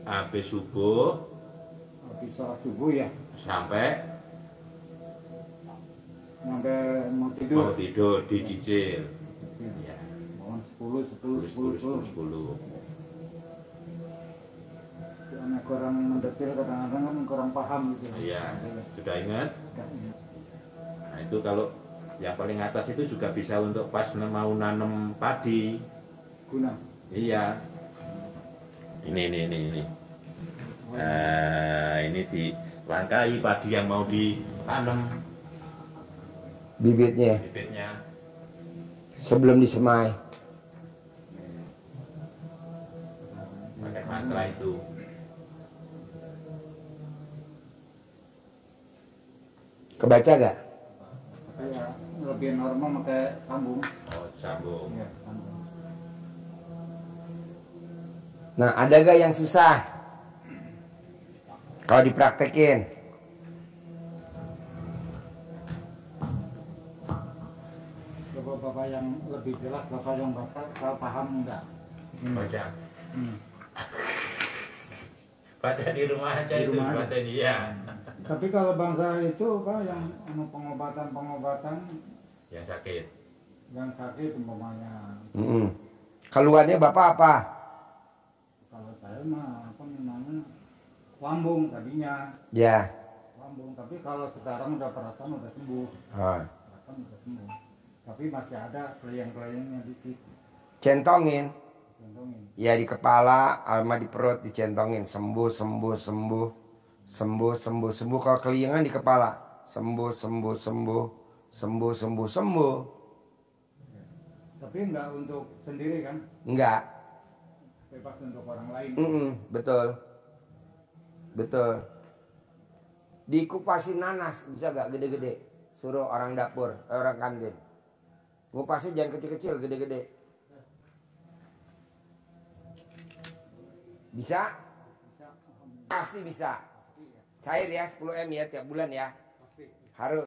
Speaker 3: Habis subuh
Speaker 4: Habis sholat subuh ya.
Speaker 3: sampai
Speaker 4: Sampai mau
Speaker 3: mau
Speaker 4: tidur.
Speaker 3: tidur dicicil. Iya.
Speaker 4: Mohon 10.
Speaker 3: 10.
Speaker 4: Karena kurang mendetil kadang-kadang kan kurang paham gitu.
Speaker 3: Iya. Sudah ingat?
Speaker 4: Sudah ingat.
Speaker 3: Nah, itu kalau yang paling atas itu juga bisa untuk pas mau nanam padi.
Speaker 4: Guna.
Speaker 3: Iya. Ini. Nah, ini dilangkai padi yang mau ditanam
Speaker 1: Bibitnya.
Speaker 3: bibitnya.
Speaker 1: Sebelum disemai.
Speaker 3: Pakai mantra itu.
Speaker 1: Kebaca gak?
Speaker 4: Ya, lebih normal pakai sambung.
Speaker 3: Oh, sambung.
Speaker 4: Ya, sambung.
Speaker 1: Nah, ada gak yang susah? Kalau dipraktekin.
Speaker 4: Coba Bapak yang lebih jelas, Bapak yang baca, kalau paham enggak?
Speaker 3: Baca.
Speaker 4: Hmm.
Speaker 3: Baca di rumah aja
Speaker 4: Di
Speaker 3: itu
Speaker 4: rumah aja.
Speaker 3: baca dia.
Speaker 4: Tapi kalau bangsa itu Pak yang pengobatan
Speaker 3: Yang sakit.
Speaker 4: yang sakit umpamanya.
Speaker 1: Keluhannya Bapak apa?
Speaker 4: Kalau saya mah apa namanya lambung tadinya.
Speaker 1: Ya.
Speaker 4: Lambung, tapi kalau sekarang udah perasaan udah sembuh. Perasaan udah sembuh. Tapi masih ada kelihang-kelihangnya dikit.
Speaker 1: Centongin.
Speaker 4: Centongin.
Speaker 1: Ya di kepala, sama di perut dicentongin. Sembuh, sembuh, sembuh. Sembuh, sembuh, sembuh. Kalau keliangan di kepala. Sembuh, sembuh, sembuh. Sembuh, sembuh, sembuh.
Speaker 4: Tapi enggak untuk sendiri kan?
Speaker 1: Enggak.
Speaker 4: Bebas untuk orang lain.
Speaker 1: Betul. Betul. Dikupasin nanas, bisa gak gede-gede? Suruh orang dapur, orang kantin. Ngupasnya jangan kecil-kecil, gede-gede. Bisa? Pasti bisa. Cair ya, 10 M ya tiap bulan ya. Harus.